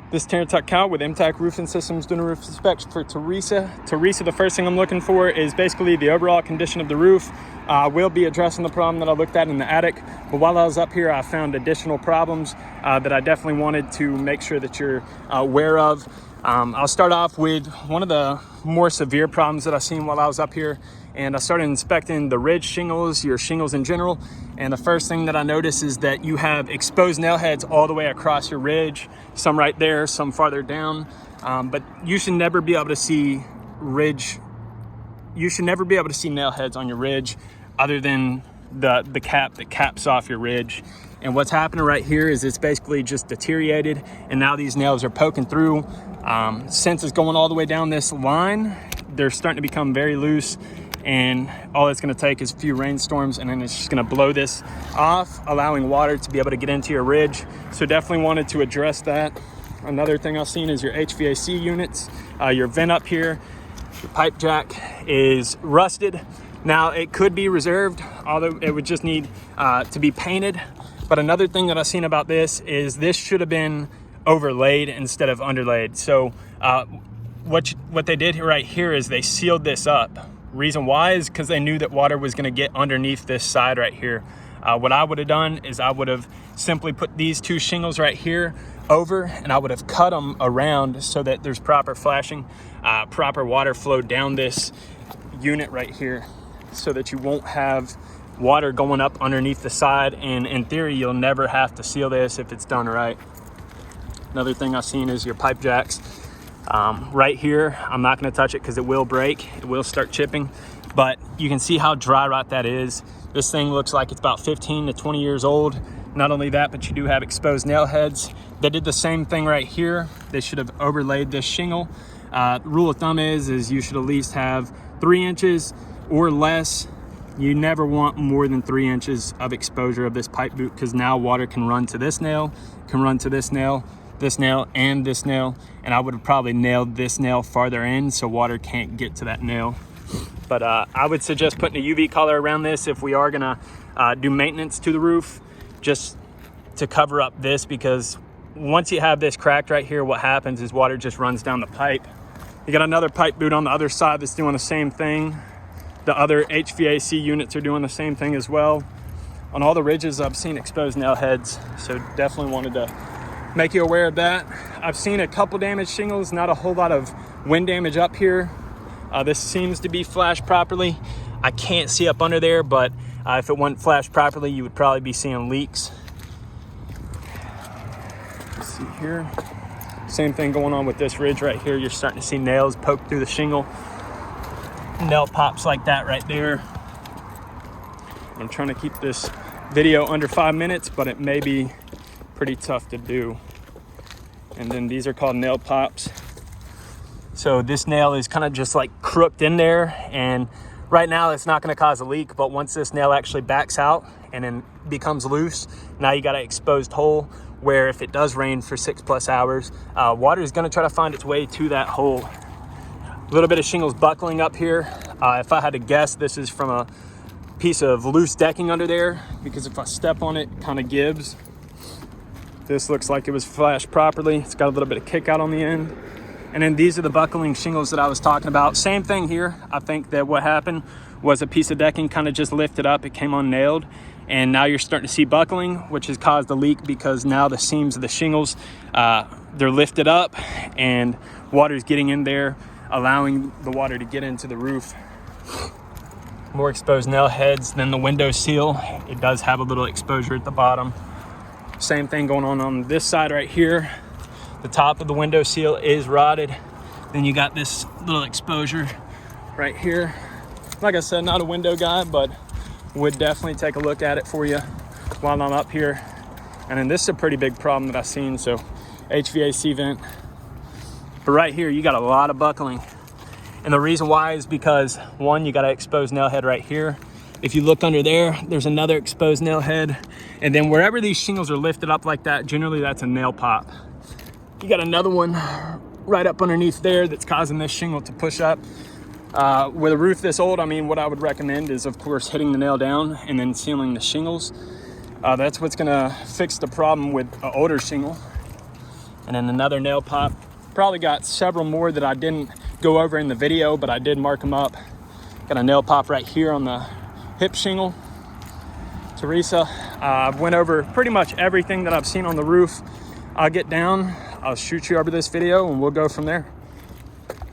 This is Terrence Tuck with MTAC Roofing Systems doing a roof inspection for Teresa. Teresa, the first thing I'm looking for is basically the overall condition of the roof. We'll be addressing the problem that I looked at in the attic, but while I was up here, I found additional problems that I definitely wanted to make sure that you're aware of. I'll start off with one of the more severe problems that I seen while I was up here, and I started inspecting the ridge shingles, your shingles in general. And the first thing that I noticed is that you have exposed nail heads all the way across your ridge, some right there, some farther down. But you should never be able to see nail heads on your ridge other than the cap that caps off your ridge. And what's happening right here is it's basically just deteriorated, and now these nails are poking through. Since it's going all the way down this line, they're starting to become very loose, and all it's going to take is a few rainstorms, and then it's just going to blow this off, allowing water to be able to get into your ridge. So definitely wanted to address that. Another thing I've seen is your HVAC units, your vent up here, your pipe jack is rusted. Now it could be reserved, although it would just need to be painted. But another thing that I've seen about this is this should have been overlaid instead of underlaid. So what they did right here is they sealed this up. Reason why is because they knew that water was going to get underneath this side right here. What I would have done is I would have simply put these two shingles right here over, and I would have cut them around so that there's proper flashing, proper water flow down this unit right here, so that you won't have water going up underneath the side. And in theory, you'll never have to seal this if it's done right. Another thing I've seen is your pipe jacks. Right here, I'm not going to touch it because it will break. It will start chipping, but you can see how dry rot that is. This thing looks like it's about 15 to 20 years old. Not only that, but you do have exposed nail heads. They did the same thing right here. They should have overlaid this shingle. Rule of thumb is you should at least have 3 inches or less. You never want more than 3 inches of exposure of this pipe boot, because now water can run to this nail, can run to this nail, this nail, and this nail. And I would have probably nailed this nail farther in so water can't get to that nail. But I would suggest putting a UV collar around this if we are gonna do maintenance to the roof, just to cover up this, because once you have this cracked right here, what happens is water just runs down the pipe. You got another pipe boot on the other side that's doing the same thing. The other HVAC units are doing the same thing as well. On all the ridges, I've seen exposed nail heads, so definitely wanted to make you aware of that. I've seen a couple damaged shingles, not a whole lot of wind damage up here. This seems to be flashed properly. I can't see up under there, but if it wasn't flashed properly, you would probably be seeing leaks. Let's see here. Same thing going on with this ridge right here. You're starting to see nails poke through the shingle. Nail pops like that right there. I'm trying to keep this video under 5 minutes, but it may be pretty tough to do. And then these are called nail pops. So this nail is kind of just like crooked in there, and right now it's not going to cause a leak, but once this nail actually backs out and then becomes loose, now you got an exposed hole where if it does rain for 6+ hours, water is going to try to find its way to that hole. A little bit of shingles buckling up here. If I had to guess, this is from a piece of loose decking under there, because if I step on it, it kind of gives. This looks like it was flashed properly. It's got a little bit of kick out on the end. And then these are the buckling shingles that I was talking about. Same thing here. I think that what happened was a piece of decking kind of just lifted up. It came unnailed. And now you're starting to see buckling, which has caused the leak, because now the seams of the shingles, they're lifted up and water's getting in there, allowing the water to get into the roof. More exposed nail heads than the window seal. It does have a little exposure at the bottom. Same thing going on this side right here. The top of the window seal is rotted. Then you got this little exposure right here. Like I said, not a window guy, but would definitely take a look at it for you while I'm up here. And then this is a pretty big problem that I've seen, so HVAC vent. But right here, you got a lot of buckling. And the reason why is because, one, you got an exposed nail head right here. If you look under there, there's another exposed nail head. And then wherever these shingles are lifted up like that, generally that's a nail pop. You got another one right up underneath there that's causing this shingle to push up. With a roof this old, I mean, what I would recommend is, of course, hitting the nail down and then sealing the shingles. That's what's gonna fix the problem with an older shingle. And then another nail pop. Probably got several more that I didn't go over in the video, but I did mark them up. Got a nail pop right here on the hip shingle. Teresa, I've went over pretty much everything that I've seen on the roof. I'll get down, I'll shoot you over this video, and we'll go from there.